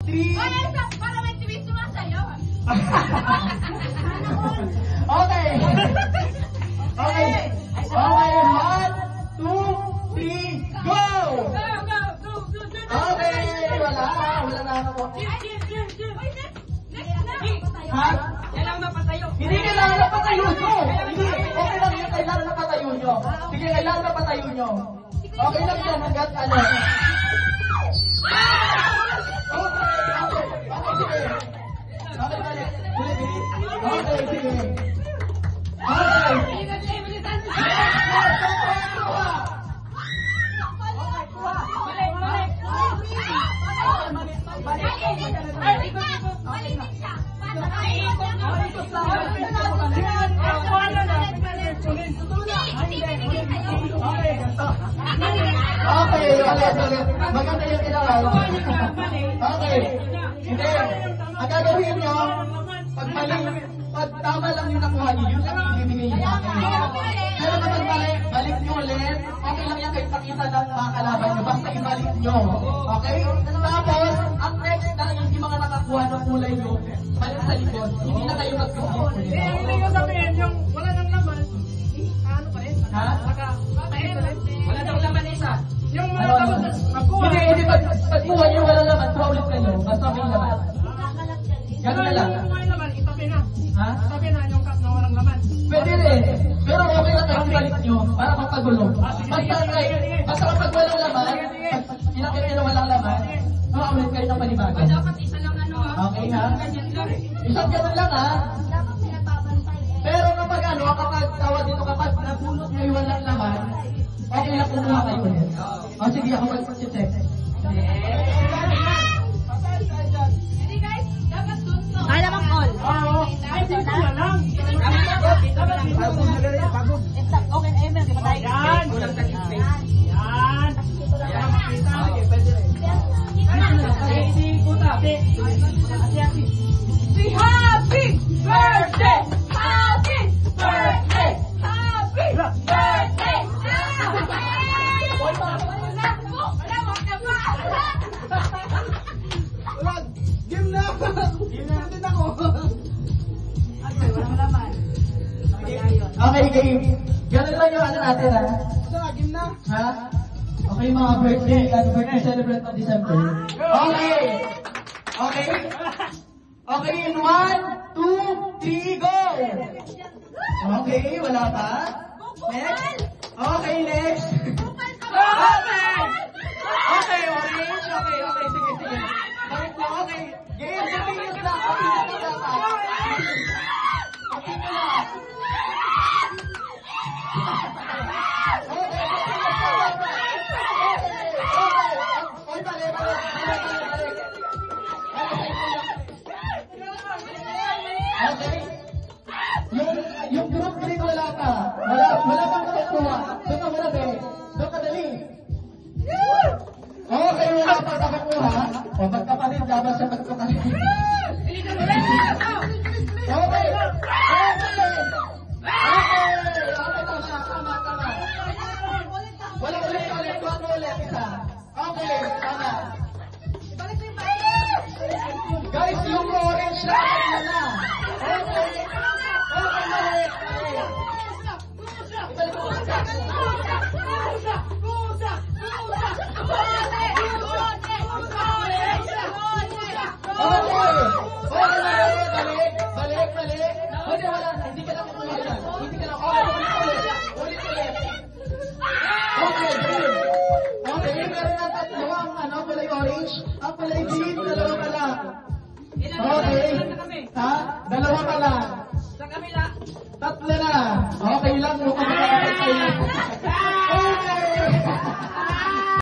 3. Para may tuwis sumasayaw. Okay. Okay. Okay, 1, 2, 3, go! Okay, wala na ako. Ha? Kailangan mapatayo. Hindi kailangan na patayo nyo. Hindi, okay lang yun, kailangan na patayo nyo. Sige, kailangan na patayo nyo. Okay lang yan, hanggat ano. Okay, sige. Okay, maganda yung kailangan. Okay. Hindi. Ang gagawin nyo, pag tama lang yung nakuha nyo, yun lang yung ibibigay nyo sa akin. Pero kapag mali, balik nyo ulit. Okay lang yan kahit pakita ng mga kalaban nyo. Basta ibalik nyo. Okay? Tapos, ang next na yung mga nakakuha ng kulay nyo, balik sa likod. Hindi na kayo magkakit ulit. Hindi ko sabihin, yung wala nang laman, ano pa rin? Ha? Wala daw laman isa. Yung mga laman, magkuha. Hindi, pagkuha nyo wala naman, kuha ulit kayo. Basta may laman. Ganun na lang. Yung may laman, itabi na. Ha? Itabi na yung cup na walang laman. Pwede rin. Pero okay lang kayo balik nyo para magpagulo. Basta kapag walang laman, pag inakit nyo na walang laman, kuha ulit kayo ng panibago. Dapat isa lang ano ha. Okay ha? Ganyan lang. Isang ganun lang ha? Pero kapag ano, kapag tawag dito, kapag nabunot nyo yung walang laman, okay lang kumuha kayo ulit. O sige, ako mag-check. Hindi guys, dapat dun to. Kaya naman all. Oo. Ay, hindi ko alam. Okay, Emel, di ba tayo? Yan. Kulang sa display. Yan. Yan, makita. Ay, si Kuta. Happy birthday! Happy birthday! Happy birthday! Game na. Game na din ako. Okay, game. Ganun lang yung ano natin ha? Game na. Ha? Okay, mga birthday celebrant of December. Okay! Okay? Okay, in 1, 2, 3, go! Okay, wala pa? Next? Okay, next. Okay! Okay, orange. Okay, sige. Balik na, okay. Game, sabihin na. Okay na. Okay. Yung group green wala ka. Wala kang kukuha. Doon ka wala, be. Doon ka dali. Okay, wala pa nakakuha. O, magkapatid, dapat siya magkapatid. Okay. Tama. Wala ulit. Wala ulit. Isa. Okay, tama. Guys, yung orange na. Balik. Wala na. Hindi ka na kukuha yan. Ulit. Okay, green. Okay, meron na tatlong kulay orange. Ang kulay green, dalawa pa lang. Okay. Ha? Dalawa pa lang. Sa kabila. Tatlo na. Okay lang.